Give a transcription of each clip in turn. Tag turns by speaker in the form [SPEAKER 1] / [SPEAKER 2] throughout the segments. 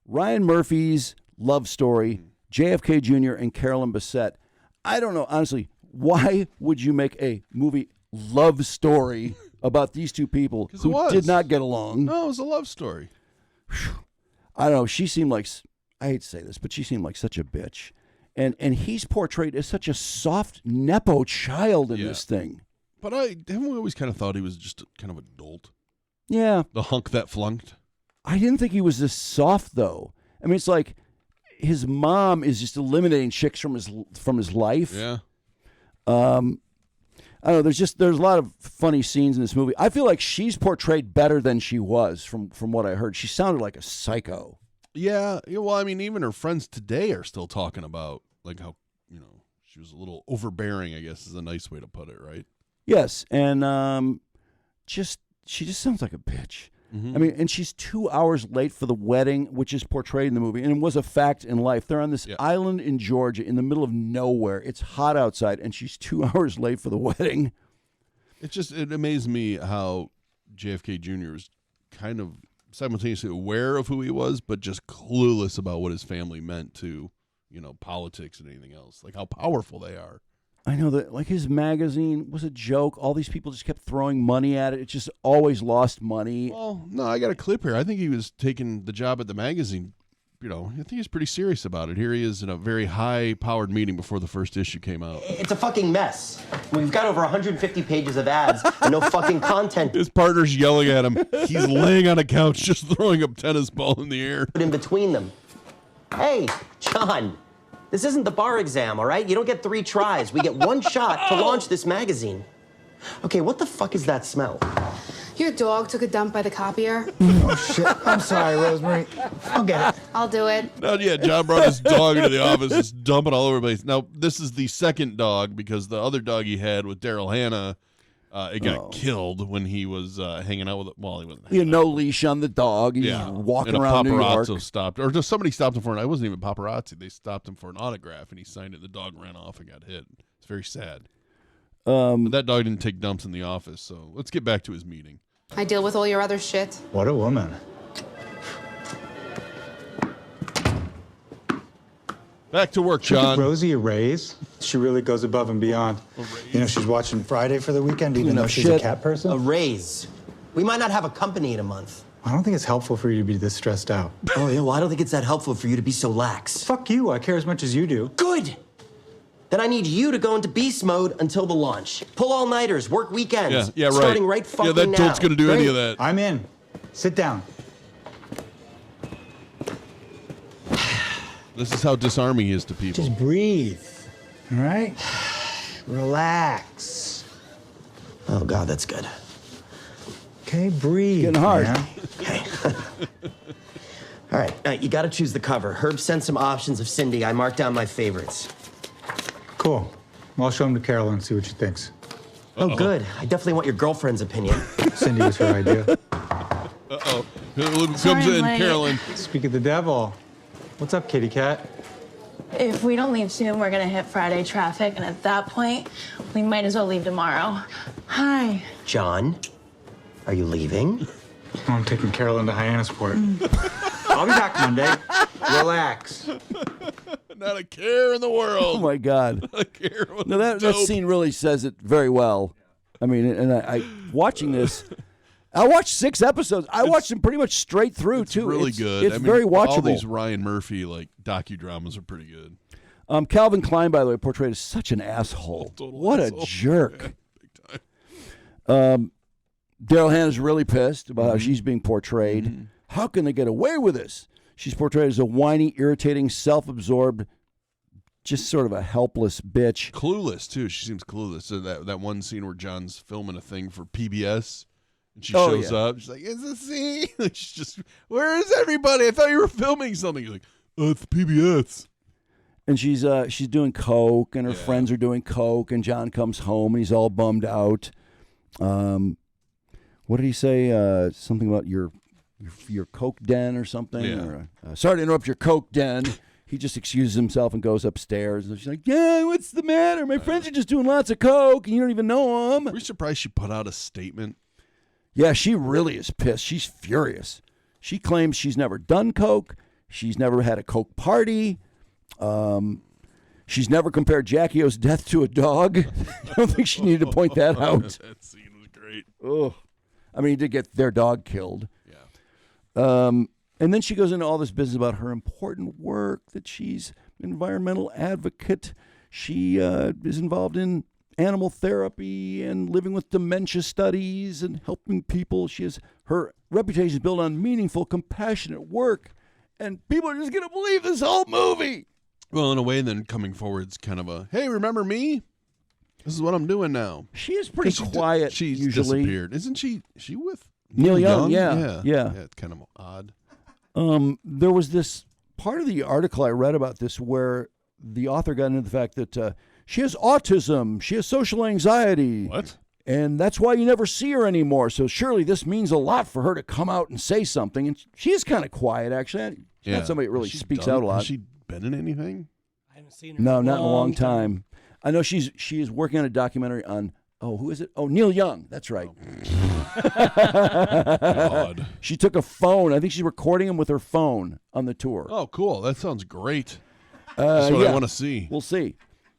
[SPEAKER 1] Ryan Murphy's love story, JFK Jr. and Carolyn Bessette. I don't know, honestly, why would you make a movie love story about these two people who did not get along?
[SPEAKER 2] No, it was a love story.
[SPEAKER 1] I don't know. She seemed like, I hate to say this, but she seemed like such a bitch. And he's portrayed as such a soft Nepo child in this thing.
[SPEAKER 2] But I always kind of thought he was just kind of adult.
[SPEAKER 1] Yeah.
[SPEAKER 2] The hunk that flunked.
[SPEAKER 1] I didn't think he was this soft, though. I mean, it's like his mom is just eliminating chicks from his life.
[SPEAKER 2] Yeah.
[SPEAKER 1] I don't know. There's a lot of funny scenes in this movie. I feel like she's portrayed better than she was from what I heard. She sounded like a psycho.
[SPEAKER 2] Yeah. Well, I mean, even her friends today are still talking about like how she was a little overbearing, I guess is a nice way to put it, right?
[SPEAKER 1] Yes, and she just sounds like a bitch. Mm-hmm. I mean, and she's 2 hours late for the wedding, which is portrayed in the movie, and it was a fact in life. They're on this island in Georgia in the middle of nowhere. It's hot outside, and she's 2 hours late for the wedding.
[SPEAKER 2] It amazed me how JFK Jr. was kind of simultaneously aware of who he was, but just clueless about what his family meant to, politics and anything else. Like how powerful they are.
[SPEAKER 1] I know that, like, his magazine was a joke. All these people just kept throwing money at it. It just always lost money.
[SPEAKER 2] Well, no, I got a clip here. I think he was taking the job at the magazine. I think he's pretty serious about it. Here he is in a very high-powered meeting before the first issue came out.
[SPEAKER 3] It's a fucking mess. We've got over 150 pages of ads and no fucking content.
[SPEAKER 2] His partner's yelling at him. He's laying on a couch just throwing a tennis ball in the air.
[SPEAKER 3] In between them. Hey, John. This isn't the bar exam, all right? You don't get 3 tries. We get 1 shot to launch this magazine. Okay, what the fuck is that smell?
[SPEAKER 4] Your dog took a dump by the copier.
[SPEAKER 5] Oh, shit. I'm sorry, Rosemary. I'll get it.
[SPEAKER 4] I'll do it.
[SPEAKER 2] Now, John brought his dog into the office, just dumping all over the place. Now, this is the second dog because the other dog he had with Daryl Hannah, it got killed when he was hanging out with it. Well, he wasn't.
[SPEAKER 1] He had no leash on the dog. He's walking around New York.
[SPEAKER 2] Paparazzo stopped, or just somebody stopped him for it wasn't even paparazzi. They stopped him for an autograph, and he signed it. The dog ran off and got hit. It's very sad. But that dog didn't take dumps in the office, so let's get back to his meeting.
[SPEAKER 4] I deal with all your other shit.
[SPEAKER 5] What a woman.
[SPEAKER 2] Back to work, John.
[SPEAKER 5] Give Rosie a raise. She really goes above and beyond. She's watching Friday for the weekend, even though she's a cat person.
[SPEAKER 3] A raise. We might not have a company in a month.
[SPEAKER 5] I don't think it's helpful for you to be this stressed out.
[SPEAKER 3] Oh, yeah? Well, I don't think it's that helpful for you to be so lax.
[SPEAKER 5] Fuck you. I care as much as you do.
[SPEAKER 3] Good. Then I need you to go into beast mode until the launch. Pull all-nighters, work weekends.
[SPEAKER 2] Yeah, right.
[SPEAKER 3] Starting right fucking now.
[SPEAKER 2] Yeah, that dolt's going to do any of that.
[SPEAKER 5] I'm in. Sit down.
[SPEAKER 2] This is how disarming he is to people.
[SPEAKER 5] Just breathe. All right? Relax.
[SPEAKER 3] Oh, God, that's good.
[SPEAKER 5] Okay, breathe.
[SPEAKER 1] Getting hard.
[SPEAKER 5] Man.
[SPEAKER 3] Okay. All right, you got to choose the cover. Herb sent some options of Cindy. I marked down my favorites.
[SPEAKER 5] Cool. Well, I'll show him to Carolyn and see what she thinks.
[SPEAKER 3] Oh, good. I definitely want your girlfriend's opinion.
[SPEAKER 5] Cindy was her idea.
[SPEAKER 2] Uh-oh. Comes in, Carolyn.
[SPEAKER 5] Speak of the devil. What's up, kitty cat?
[SPEAKER 6] If we don't leave soon, we're gonna hit Friday traffic, and at that point, we might as well leave tomorrow. Hi.
[SPEAKER 3] John, are you leaving?
[SPEAKER 5] Oh, I'm taking Carolyn to Hyannisport. I'll be back Monday. Relax.
[SPEAKER 2] Not a care in the world.
[SPEAKER 1] Oh, my God.
[SPEAKER 2] Not a care.
[SPEAKER 1] No, that scene really says it very well. I mean, and I watching this, I watched 6 episodes. I watched them pretty much straight through, too.
[SPEAKER 2] Really good.
[SPEAKER 1] It's very watchable.
[SPEAKER 2] All these Ryan Murphy, docudramas are pretty good.
[SPEAKER 1] Calvin Klein, by the way, portrayed as such an asshole. What
[SPEAKER 2] asshole.
[SPEAKER 1] A jerk.
[SPEAKER 2] Yeah, big time.
[SPEAKER 1] Daryl Hannah's really pissed about how she's being portrayed. Mm-hmm. How can they get away with this? She's portrayed as a whiny, irritating, self-absorbed, just sort of a helpless bitch.
[SPEAKER 2] Clueless, too. She seems clueless. So that one scene where John's filming a thing for PBS, and she shows up. She's like, "Is this scene?" She's just, "Where is everybody? I thought you were filming something." You're like, "Oh, it's PBS."
[SPEAKER 1] And she's doing coke, and her friends are doing coke, and John comes home, and he's all bummed out. What did he say? Something about your coke den or something?
[SPEAKER 2] Yeah.
[SPEAKER 1] Or, sorry to interrupt your coke den. He just excuses himself and goes upstairs. And she's like, "Yeah, what's the matter? My friends are just doing lots of coke, and you don't even know them."
[SPEAKER 2] Were you surprised she put out a statement?
[SPEAKER 1] Yeah, she really is pissed. She's furious. She claims she's never done coke. She's never had a Coke party. She's never compared Jackie O's death to a dog. I don't think she needed to point that out.
[SPEAKER 2] That scene was great.
[SPEAKER 1] Oh, I mean, he did get their dog killed.
[SPEAKER 2] Yeah.
[SPEAKER 1] And then she goes into all this business about her important work, that she's an environmental advocate. She is involved in animal therapy and living with dementia studies and helping people. Her reputation is built on meaningful, compassionate work. And people are just going to believe this whole movie.
[SPEAKER 2] Well, in a way, then coming forward, it's kind of a, hey, remember me? This is what I'm doing now.
[SPEAKER 1] She is pretty quiet
[SPEAKER 2] She's
[SPEAKER 1] usually.
[SPEAKER 2] disappeared. Isn't she? Is she with
[SPEAKER 1] Neil Young?
[SPEAKER 2] Yeah.
[SPEAKER 1] Yeah.
[SPEAKER 2] It's kind of odd.
[SPEAKER 1] There was this part of the article I read about this where the author got into the fact that she has autism, she has social anxiety.
[SPEAKER 2] What?
[SPEAKER 1] And that's why you never see her anymore. So surely this means a lot for her to come out and say something. And she is kind of quiet, actually. She's not somebody that really speaks out a lot.
[SPEAKER 2] Has she been in anything?
[SPEAKER 7] I haven't seen her.
[SPEAKER 1] No, not in a long time. I know she is working on a documentary on, who is it? Oh, Neil Young. That's right.
[SPEAKER 2] God.
[SPEAKER 1] She took a phone. I think she's recording him with her phone on the tour.
[SPEAKER 2] Oh, cool. That sounds great. That's what I want to see.
[SPEAKER 1] We'll see.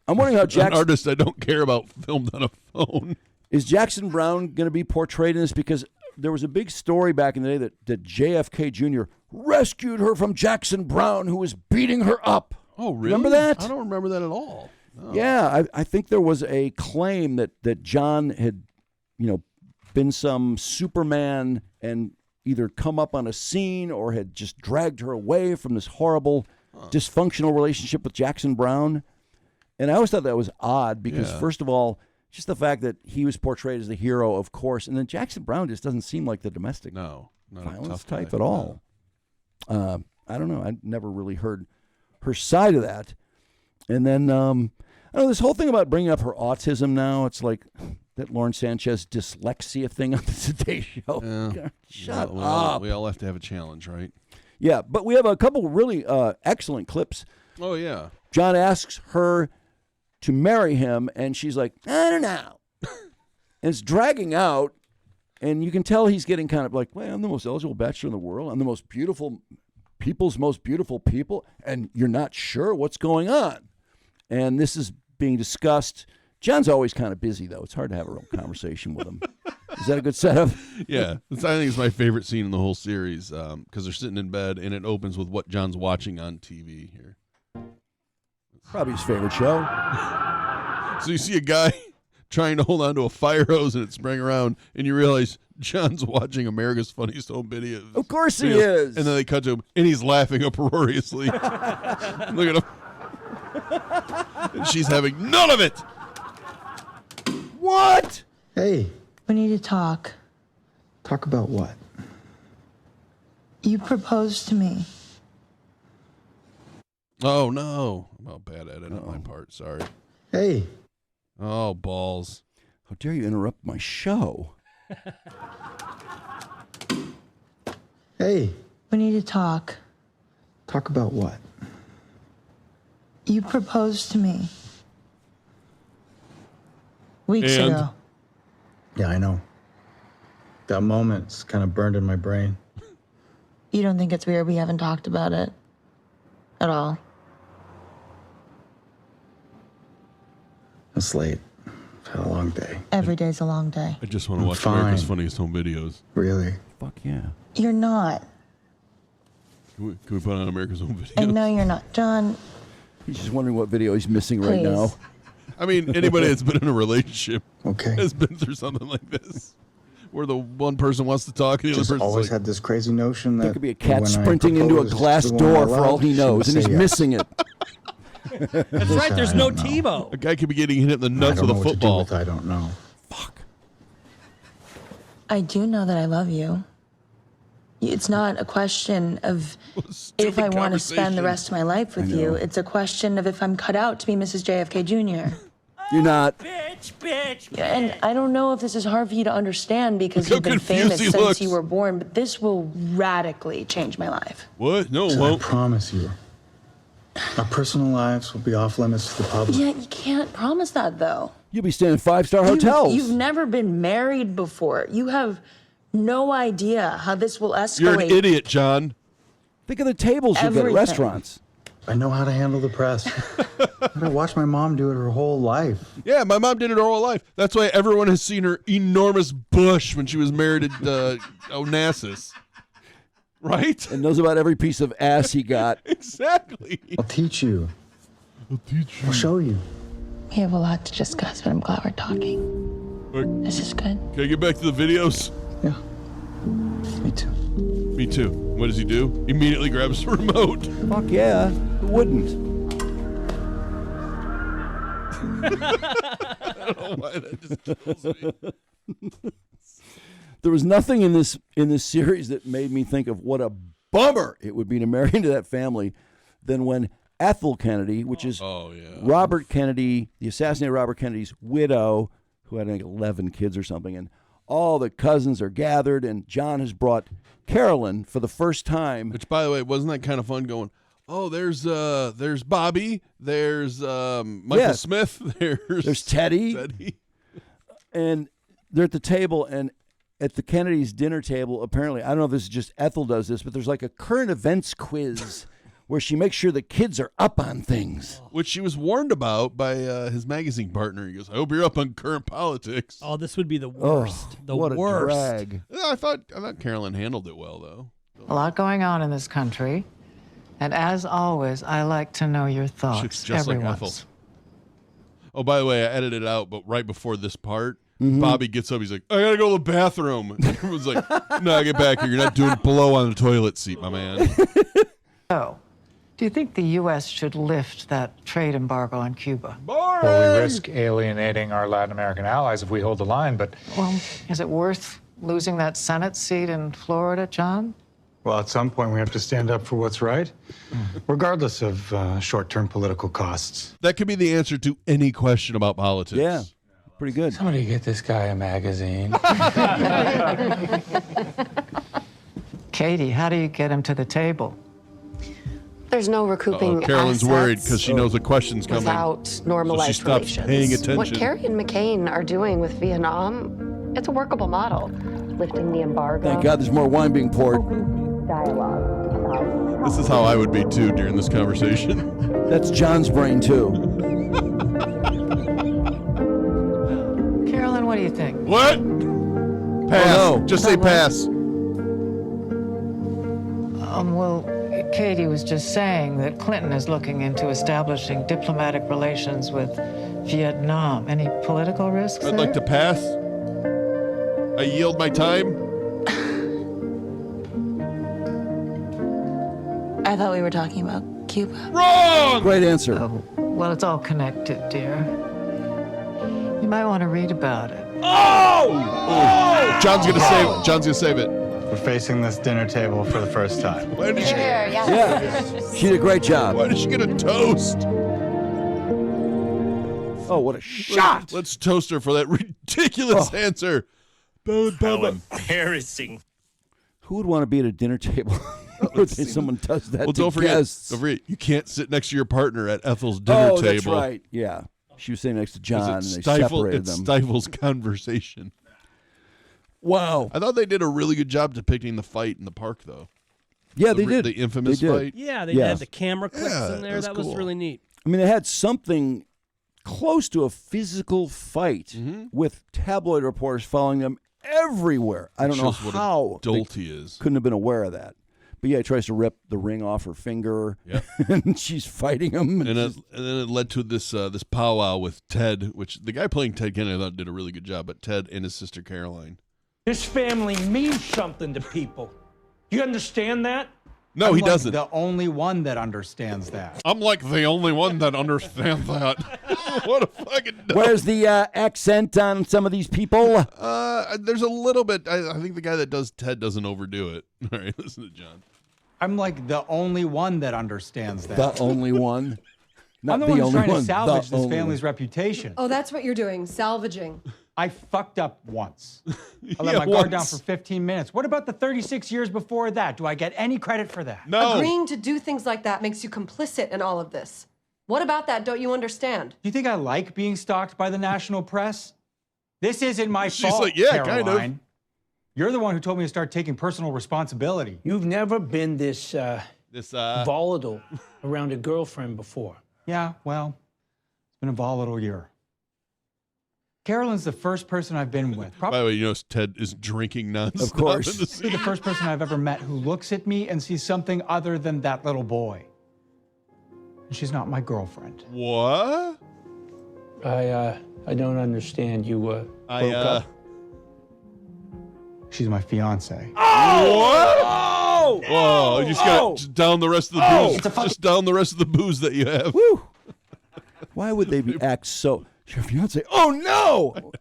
[SPEAKER 1] I'm wondering how
[SPEAKER 2] An artist I don't care about filmed on a phone.
[SPEAKER 1] Is Jackson Brown going to be portrayed in this? Because there was a big story back in the day that JFK Jr. rescued her from Jackson Brown, who was beating her up.
[SPEAKER 2] Oh, really?
[SPEAKER 1] Remember that?
[SPEAKER 2] I don't remember that at all. No.
[SPEAKER 1] Yeah, I think there was a claim that John had, been some Superman and either come up on a scene or had just dragged her away from this horrible, dysfunctional relationship with Jackson Brown. And I always thought that was odd because, first of all, just the fact that he was portrayed as the hero, of course, and then Jackson Brown just doesn't seem like the domestic violence type at all. I don't know. I never really heard her side of that. And then, I don't know, this whole thing about bringing up her autism now, it's like that Lauren Sanchez dyslexia thing on the Today Show.
[SPEAKER 2] Yeah.
[SPEAKER 1] Shut
[SPEAKER 2] up.
[SPEAKER 1] up.
[SPEAKER 2] We all have to have a challenge, right?
[SPEAKER 1] Yeah, but we have a couple really excellent clips.
[SPEAKER 2] Oh, yeah.
[SPEAKER 1] John asks her to marry him, and she's like, I don't know. And it's dragging out, and you can tell he's getting kind of like, well, I'm the most eligible bachelor in the world. I'm the most beautiful, people's most beautiful people, and you're not sure what's going on. And this is being discussed. John's always kind of busy, though. It's hard to have a real conversation with him. Is that a good setup?
[SPEAKER 2] Yeah. I think it's my favorite scene in the whole series because they're sitting in bed, and it opens with what John's watching on TV here.
[SPEAKER 1] Probably his favorite show.
[SPEAKER 2] So you see a guy trying to hold on to a fire hose, and it sprang around, and you realize John's watching America's Funniest Home Videos.
[SPEAKER 1] Of course he is.
[SPEAKER 2] And then they cut to him, and he's laughing uproariously. Look at him. And she's having none of it.
[SPEAKER 1] What?
[SPEAKER 5] Hey,
[SPEAKER 6] We need to talk.
[SPEAKER 5] talk about what?
[SPEAKER 6] You proposed to me.
[SPEAKER 2] Oh, no. Well, bad edit on my part. Sorry.
[SPEAKER 5] Hey,
[SPEAKER 2] Oh, balls.
[SPEAKER 1] How dare you interrupt my show?
[SPEAKER 5] hey,
[SPEAKER 6] We need to talk.
[SPEAKER 5] talk about what?
[SPEAKER 6] You proposed to me. Weeks
[SPEAKER 2] And?
[SPEAKER 6] ago.
[SPEAKER 5] Yeah, I know. That moment's kind of burned in my brain.
[SPEAKER 6] You don't think it's weird we haven't talked about it at all?
[SPEAKER 5] It's late. I've had a long day.
[SPEAKER 6] Every day's a long day.
[SPEAKER 2] I just want to watch
[SPEAKER 5] Fine.
[SPEAKER 2] America's Funniest Home Videos.
[SPEAKER 5] Really?
[SPEAKER 1] Fuck yeah.
[SPEAKER 6] You're not.
[SPEAKER 2] Can we put on America's Home Videos?
[SPEAKER 6] I know you're not. John,
[SPEAKER 1] He's just wondering what video he's missing right
[SPEAKER 6] Please.
[SPEAKER 1] now.
[SPEAKER 2] I mean, anybody that's been in a relationship
[SPEAKER 5] Okay.
[SPEAKER 2] has been through something like this, where the one person wants to talk and the other
[SPEAKER 5] Just
[SPEAKER 2] person's
[SPEAKER 5] always
[SPEAKER 2] like,
[SPEAKER 5] had this crazy notion that
[SPEAKER 1] There could be a cat
[SPEAKER 5] when I
[SPEAKER 1] sprinting into a
[SPEAKER 5] proposed
[SPEAKER 1] glass
[SPEAKER 5] to the one I
[SPEAKER 1] door for all
[SPEAKER 5] loved,
[SPEAKER 1] he
[SPEAKER 5] she
[SPEAKER 1] knows,
[SPEAKER 5] would
[SPEAKER 1] and he's
[SPEAKER 5] say yes.
[SPEAKER 1] missing it.
[SPEAKER 7] That's right. There's no
[SPEAKER 5] I don't know.
[SPEAKER 7] TiVo.
[SPEAKER 2] a guy could be getting hit in the
[SPEAKER 5] I
[SPEAKER 2] nuts
[SPEAKER 5] don't
[SPEAKER 2] with
[SPEAKER 5] know
[SPEAKER 2] a
[SPEAKER 5] what to do
[SPEAKER 2] football.
[SPEAKER 5] with I don't know.
[SPEAKER 1] Fuck.
[SPEAKER 6] I do know that I love you. It's not a question of if I want to spend the rest of my life with you. It's a question of if I'm cut out to be Mrs. JFK Jr.
[SPEAKER 1] You're not.
[SPEAKER 7] Bitch.
[SPEAKER 6] And I don't know if this is hard for you to understand because
[SPEAKER 2] Look
[SPEAKER 6] you've
[SPEAKER 2] how
[SPEAKER 6] been
[SPEAKER 2] confused
[SPEAKER 6] famous
[SPEAKER 2] he
[SPEAKER 6] since
[SPEAKER 2] looks.
[SPEAKER 6] you were born, but this will radically change my life.
[SPEAKER 2] What? No, it
[SPEAKER 5] I
[SPEAKER 2] won't.
[SPEAKER 5] promise you, our personal lives will be off limits to the public.
[SPEAKER 6] Yeah, you can't promise that though.
[SPEAKER 1] You'll be staying in 5-star hotels.
[SPEAKER 6] You've never been married before. You have no idea how this will escalate.
[SPEAKER 2] You're an idiot, John.
[SPEAKER 1] Think of the tables you get at
[SPEAKER 6] Everything.
[SPEAKER 1] restaurants.
[SPEAKER 5] I know how to handle the press. I watched my mom do it her whole life.
[SPEAKER 2] Yeah, my mom did it her whole life. That's why everyone has seen her enormous bush when she was married to Onassis. Right?
[SPEAKER 1] And knows about every piece of ass he got.
[SPEAKER 2] Exactly.
[SPEAKER 5] I'll teach you. I'll show you.
[SPEAKER 6] We have a lot to discuss, but I'm glad we're talking. This is good.
[SPEAKER 2] Can I get back to the videos?
[SPEAKER 5] Yeah. Me too.
[SPEAKER 2] Me too. What does he do? Immediately grabs the remote.
[SPEAKER 1] Fuck yeah. Who wouldn't?
[SPEAKER 2] I don't know why that just kills me.
[SPEAKER 1] There was nothing in this series that made me think of what a bummer it would be to marry into that family than when Ethel Kennedy, which is Robert Kennedy, the assassinated Robert Kennedy's widow, who had like 11 kids or something, and all the cousins are gathered, and John has brought Carolyn for the first time.
[SPEAKER 2] Which, by the way, wasn't that kind of fun going, oh, there's Bobby, there's Michael Smith,
[SPEAKER 1] there's Teddy. And they're at the table, and at the Kennedy's dinner table, apparently, I don't know if this is just Ethel does this, but there's like a current events quiz where she makes sure the kids are up on things.
[SPEAKER 2] Which she was warned about by his magazine partner. He goes, I hope you're up on current politics.
[SPEAKER 7] Oh, this would be the worst.
[SPEAKER 1] What
[SPEAKER 7] worst.
[SPEAKER 1] a drag.
[SPEAKER 2] Yeah, I thought Carolyn handled it well, though.
[SPEAKER 8] A lot going on in this country. And as always, I like to know your thoughts.
[SPEAKER 2] She's just like
[SPEAKER 8] Everyone's.
[SPEAKER 2] Ethel. Oh, by the way, I edited it out, but right before this part, Bobby gets up. He's like, I got to go to the bathroom. And everyone's like, no, get back here. You're not doing blow on the toilet seat, my man.
[SPEAKER 8] So, do you think the U.S. should lift that trade embargo on Cuba?
[SPEAKER 5] Well, we risk alienating our Latin American allies if we hold the line, but...
[SPEAKER 8] Well, is it worth losing that Senate seat in Florida, John?
[SPEAKER 5] Well, at some point we have to stand up for what's right, regardless of short-term political costs.
[SPEAKER 2] That could be the answer to any question about politics.
[SPEAKER 1] Yeah, pretty good.
[SPEAKER 5] Somebody get this guy a magazine.
[SPEAKER 8] Katie, how do you get him to the table?
[SPEAKER 9] There's no recouping
[SPEAKER 2] Carolyn's
[SPEAKER 9] assets
[SPEAKER 2] worried because she knows the question's coming.
[SPEAKER 9] without normalized
[SPEAKER 2] so she stops
[SPEAKER 9] relations.
[SPEAKER 2] paying attention.
[SPEAKER 9] What Kerry and McCain are doing with Vietnam, it's a workable model. Lifting the embargo.
[SPEAKER 1] Thank God there's more wine being poured.
[SPEAKER 9] Dialogue.
[SPEAKER 2] This is how I would be, too, during this conversation.
[SPEAKER 1] That's John's brain, too.
[SPEAKER 8] Carolyn, what do you think?
[SPEAKER 2] What? Pass.
[SPEAKER 1] Oh, no.
[SPEAKER 2] Just say pass.
[SPEAKER 8] Well, Katie was just saying that Clinton is looking into establishing diplomatic relations with Vietnam. Any political risks
[SPEAKER 2] I'd
[SPEAKER 8] there?
[SPEAKER 2] like to pass. I yield my time.
[SPEAKER 6] I thought we were talking about Cuba.
[SPEAKER 2] Wrong!
[SPEAKER 1] Great answer.
[SPEAKER 8] Oh, well, it's all connected, dear. You might want to read about it.
[SPEAKER 2] Oh! John's gonna save it. John's gonna save it.
[SPEAKER 5] We're facing this dinner table for the first time.
[SPEAKER 2] Why did she get,
[SPEAKER 1] Yeah, she did a great job.
[SPEAKER 2] why did she get a toast?
[SPEAKER 1] Oh, what a shot.
[SPEAKER 2] Let's toast her for that ridiculous answer.
[SPEAKER 7] How embarrassing.
[SPEAKER 1] Who would want to be at a dinner table where someone does that
[SPEAKER 2] Well,
[SPEAKER 1] to
[SPEAKER 2] don't forget,
[SPEAKER 1] guests?
[SPEAKER 2] you can't sit next to your partner at Ethel's dinner table.
[SPEAKER 1] That's right. Yeah. She was sitting next to John, and they separated them.
[SPEAKER 2] Stifles conversation.
[SPEAKER 1] Wow.
[SPEAKER 2] I thought they did a really good job depicting the fight in the park, though.
[SPEAKER 1] Yeah, they did.
[SPEAKER 2] The infamous
[SPEAKER 1] They did.
[SPEAKER 2] fight.
[SPEAKER 7] Yeah, they
[SPEAKER 1] Yeah.
[SPEAKER 7] had the camera clips
[SPEAKER 2] Yeah,
[SPEAKER 7] in there.
[SPEAKER 2] that's
[SPEAKER 7] That was
[SPEAKER 2] cool.
[SPEAKER 7] really neat.
[SPEAKER 1] I mean, they had something close to a physical fight with tabloid reporters following them everywhere. I don't know
[SPEAKER 2] Shows what
[SPEAKER 1] how
[SPEAKER 2] a dolt
[SPEAKER 1] they
[SPEAKER 2] he is.
[SPEAKER 1] couldn't have been aware of that. But yeah, he tries to rip the ring off her finger,
[SPEAKER 2] Yep.
[SPEAKER 1] and she's fighting him.
[SPEAKER 2] And then it led to this powwow with Ted, which the guy playing Ted Kennedy I thought did a really good job, but Ted and his sister Caroline.
[SPEAKER 10] This family means something to people. You understand that?
[SPEAKER 2] No, he doesn't.
[SPEAKER 5] The only one that understands that.
[SPEAKER 2] I'm like the only one that understands that. What a fucking dope.
[SPEAKER 1] Where's the accent on some of these people?
[SPEAKER 2] There's a little bit. I think the guy that does Ted doesn't overdo it. All right, listen to John.
[SPEAKER 5] I'm like the only one that understands that.
[SPEAKER 1] The only one. Not
[SPEAKER 5] I'm the
[SPEAKER 1] the
[SPEAKER 5] one who's
[SPEAKER 1] only
[SPEAKER 5] trying
[SPEAKER 1] one.
[SPEAKER 5] to salvage
[SPEAKER 1] the
[SPEAKER 5] this
[SPEAKER 1] only
[SPEAKER 5] family's
[SPEAKER 1] one.
[SPEAKER 5] reputation.
[SPEAKER 4] Oh, that's what you're doing, salvaging.
[SPEAKER 5] I fucked up once. I let
[SPEAKER 2] Yeah,
[SPEAKER 5] my guard down
[SPEAKER 2] once.
[SPEAKER 5] for 15 minutes. What about the 36 years before that? Do I get any credit for that?
[SPEAKER 2] No.
[SPEAKER 4] Agreeing to do things like that makes you complicit in all of this. What about that don't you understand?
[SPEAKER 5] Do you think I like being stalked by the national press? This isn't my
[SPEAKER 2] She's
[SPEAKER 5] fault,
[SPEAKER 2] like, yeah, kind of.
[SPEAKER 5] Caroline. You're the one who told me to start taking personal responsibility.
[SPEAKER 10] You've never been this volatile around a girlfriend before.
[SPEAKER 5] Yeah, well, it's been a volatile year. Carolyn's the first person I've been with.
[SPEAKER 2] By the way, you know Ted is drinking nonstop.
[SPEAKER 1] Of course.
[SPEAKER 2] In the scene.
[SPEAKER 5] The first person I've ever met who looks at me and sees something other than that little boy. And she's not my girlfriend.
[SPEAKER 2] What?
[SPEAKER 10] I don't understand. You broke up?
[SPEAKER 5] She's my fiance.
[SPEAKER 2] What? Oh, you just got down the rest of the booze. Just down the rest of the booze that you have.
[SPEAKER 1] Woo! Why would they act so? Your fiance? Oh no!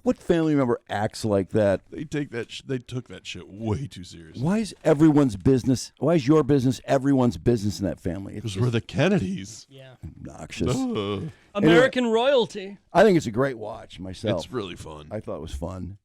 [SPEAKER 1] What family member acts like that?
[SPEAKER 2] They take that. They took that shit way too seriously.
[SPEAKER 1] Why is everyone's business? Why is your business everyone's business in that family?
[SPEAKER 2] Because we're the Kennedys.
[SPEAKER 7] Yeah.
[SPEAKER 1] Obnoxious.
[SPEAKER 7] American royalty.
[SPEAKER 1] I think it's a great watch myself.
[SPEAKER 2] It's really fun.
[SPEAKER 1] I thought it was fun.